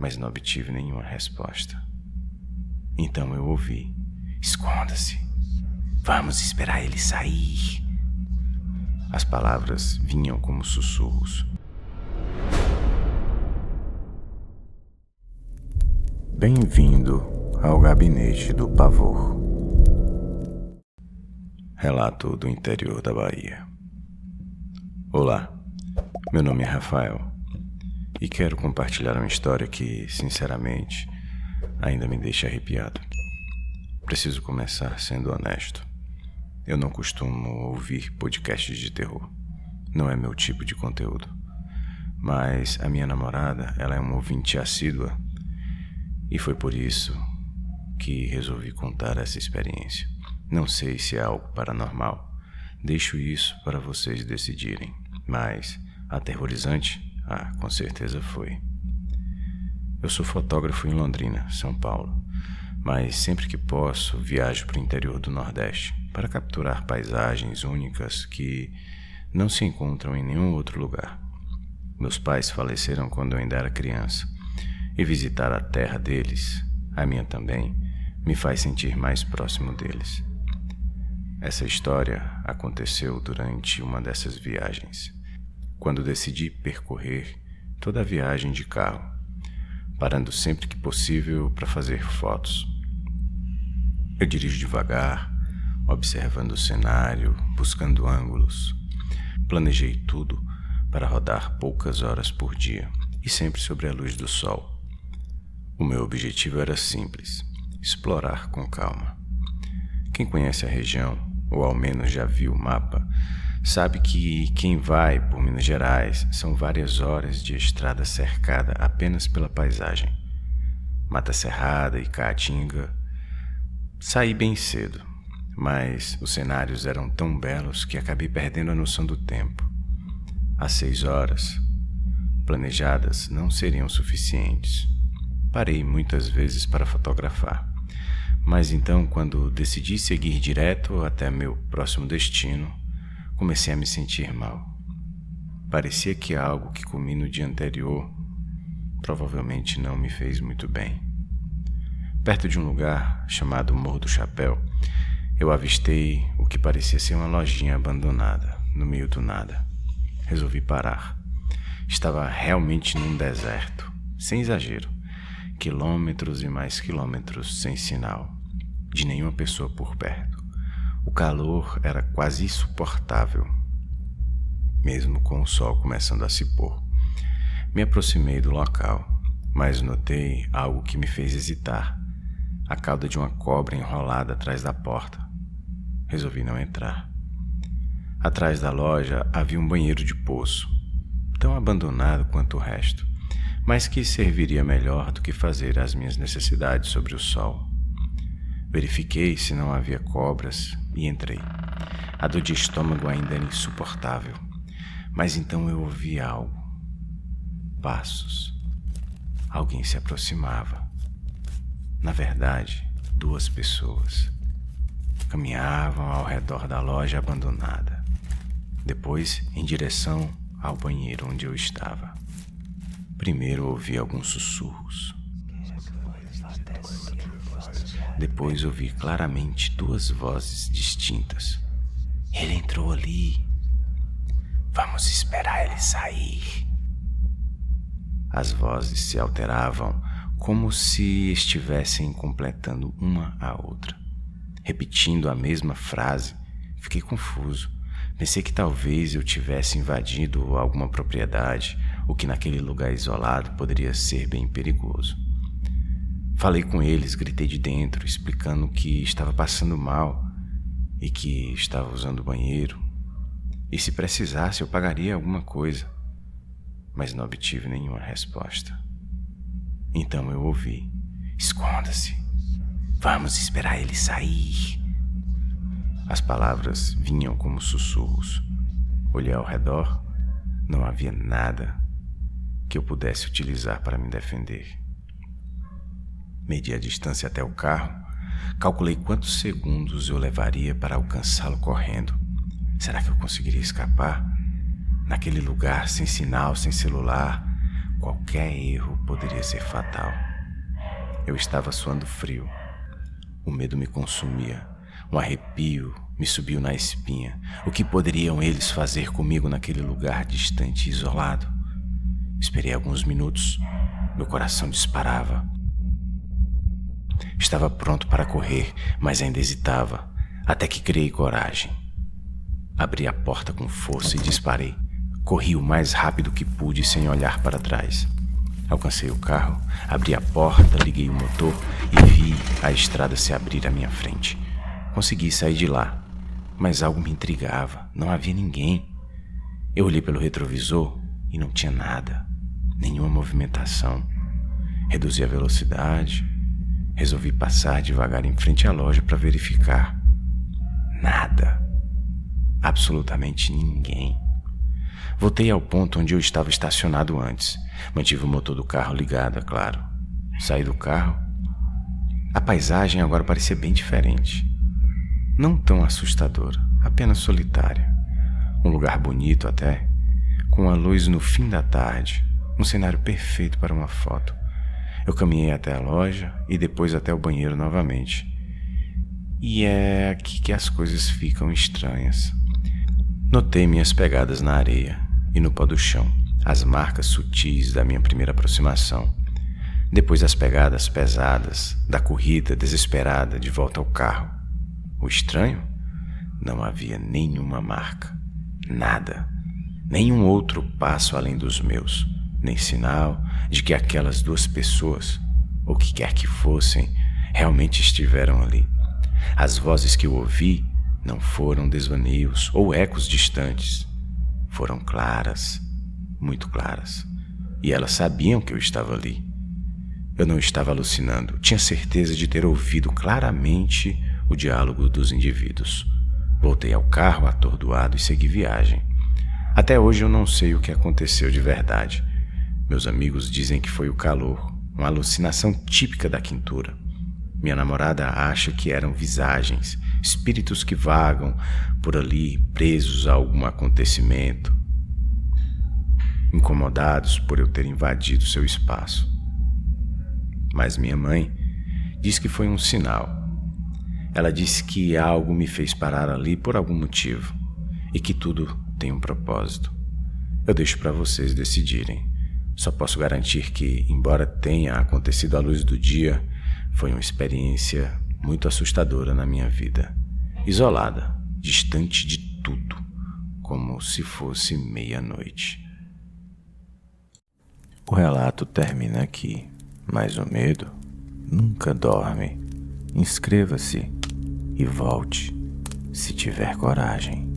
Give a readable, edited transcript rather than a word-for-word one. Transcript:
mas não obtive nenhuma resposta. Então eu ouvi: esconda-se, vamos esperar ele sair. As palavras vinham como sussurros. Bem-vindo ao Gabinete do Pavor. Relato do interior da Bahia. Olá, meu nome é Rafael e quero compartilhar uma história que, sinceramente, ainda me deixa arrepiado. Preciso começar sendo honesto. Eu não costumo ouvir podcasts de terror. Não é meu tipo de conteúdo. Mas a minha namorada, ela é uma ouvinte assídua e foi por isso que resolvi contar essa experiência. Não sei se é algo paranormal. Deixo isso para vocês decidirem. Mas aterrorizante? Com certeza foi. Eu sou fotógrafo em Londrina, São Paulo, mas sempre que posso viajo para o interior do Nordeste para capturar paisagens únicas que não se encontram em nenhum outro lugar. Meus pais faleceram quando eu ainda era criança e visitar a terra deles, a minha também, me faz sentir mais próximo deles. Essa história aconteceu durante uma dessas viagens, quando decidi percorrer toda a viagem de carro, parando sempre que possível para fazer fotos. Eu dirijo devagar, observando o cenário, buscando ângulos. Planejei tudo para rodar poucas horas por dia e sempre sobre a luz do sol. O meu objetivo era simples: explorar com calma. Quem conhece a região, ou ao menos já viu o mapa, sabe que quem vai por Minas Gerais são várias horas de estrada cercada apenas pela paisagem. Mata Cerrada e Caatinga. Saí bem cedo, mas os cenários eram tão belos que acabei perdendo a noção do tempo. As 6 horas planejadas não seriam suficientes. Parei muitas vezes para fotografar. Mas então, quando decidi seguir direto até meu próximo destino, comecei a me sentir mal. Parecia que algo que comi no dia anterior provavelmente não me fez muito bem. Perto de um lugar chamado Morro do Chapéu, eu avistei o que parecia ser uma lojinha abandonada, no meio do nada. Resolvi parar. Estava realmente num deserto, sem exagero. Quilômetros e mais quilômetros sem sinal, de nenhuma pessoa por perto. O calor era quase insuportável, mesmo com o sol começando a se pôr. Me aproximei do local, mas notei algo que me fez hesitar: a cauda de uma cobra enrolada atrás da porta. Resolvi não entrar. Atrás da loja havia um banheiro de poço, tão abandonado quanto o resto, mas que serviria melhor do que fazer as minhas necessidades sobre o sol. Verifiquei se não havia cobras e entrei. A dor de estômago ainda era insuportável, mas então eu ouvi algo. Passos. Alguém se aproximava. Na verdade, 2 pessoas. Caminhavam ao redor da loja abandonada, depois em direção ao banheiro onde eu estava. Primeiro ouvi alguns sussurros. Depois ouvi claramente 2 vozes distintas. Ele entrou ali. Vamos esperar ele sair. As vozes se alteravam como se estivessem completando uma a outra. Repetindo a mesma frase, fiquei confuso. Pensei que talvez eu tivesse invadido alguma propriedade, o que naquele lugar isolado poderia ser bem perigoso. Falei com eles, gritei de dentro, explicando que estava passando mal e que estava usando o banheiro. E se precisasse, eu pagaria alguma coisa. Mas não obtive nenhuma resposta. Então eu ouvi: esconda-se, vamos esperar ele sair. As palavras vinham como sussurros. Olhei ao redor, não havia nada que eu pudesse utilizar para me defender. Medi a distância até o carro, calculei quantos segundos eu levaria para alcançá-lo correndo. Será que eu conseguiria escapar? Naquele lugar, sem sinal, sem celular, qualquer erro poderia ser fatal. Eu estava suando frio. O medo me consumia. Um arrepio me subiu na espinha. O que poderiam eles fazer comigo naquele lugar distante e isolado? Esperei alguns minutos. Meu coração disparava. Estava pronto para correr, mas ainda hesitava, até que criei coragem. Abri a porta com força e disparei. Corri o mais rápido que pude sem olhar para trás. Alcancei o carro, abri a porta, liguei o motor e vi a estrada se abrir à minha frente. Consegui sair de lá, mas algo me intrigava, não havia ninguém. Eu olhei pelo retrovisor e não tinha nada, nenhuma movimentação. Reduzi a velocidade, resolvi passar devagar em frente à loja para verificar. Nada, absolutamente ninguém. Voltei ao ponto onde eu estava estacionado antes. Mantive o motor do carro ligado, é claro. Saí do carro. A paisagem agora parecia bem diferente. Não tão assustadora, apenas solitária. Um lugar bonito até, com a luz no fim da tarde. Um cenário perfeito para uma foto. Eu caminhei até a loja e depois até o banheiro novamente. E é aqui que as coisas ficam estranhas. Notei minhas pegadas na areia e no pó do chão, as marcas sutis da minha primeira aproximação. Depois as pegadas pesadas da corrida desesperada de volta ao carro. O estranho? Não havia nenhuma marca, nada, nenhum outro passo além dos meus, nem sinal de que aquelas duas pessoas, ou que quer que fossem, realmente estiveram ali. As vozes que eu ouvi não foram desvaneios ou ecos distantes. Foram claras, muito claras. E elas sabiam que eu estava ali. Eu não estava alucinando. Tinha certeza de ter ouvido claramente o diálogo dos indivíduos. Voltei ao carro atordoado e segui viagem. Até hoje eu não sei o que aconteceu de verdade. Meus amigos dizem que foi o calor, uma alucinação típica da quintura. Minha namorada acha que eram visagens, espíritos que vagam por ali presos a algum acontecimento, incomodados por eu ter invadido seu espaço. Mas minha mãe diz que foi um sinal. Ela disse que algo me fez parar ali por algum motivo e que tudo tem um propósito. Eu deixo para vocês decidirem. Só posso garantir que, embora tenha acontecido à luz do dia, foi uma experiência muito assustadora na minha vida. Isolada, distante de tudo, como se fosse meia-noite. O relato termina aqui, mas o medo nunca dorme. Inscreva-se e volte, se tiver coragem.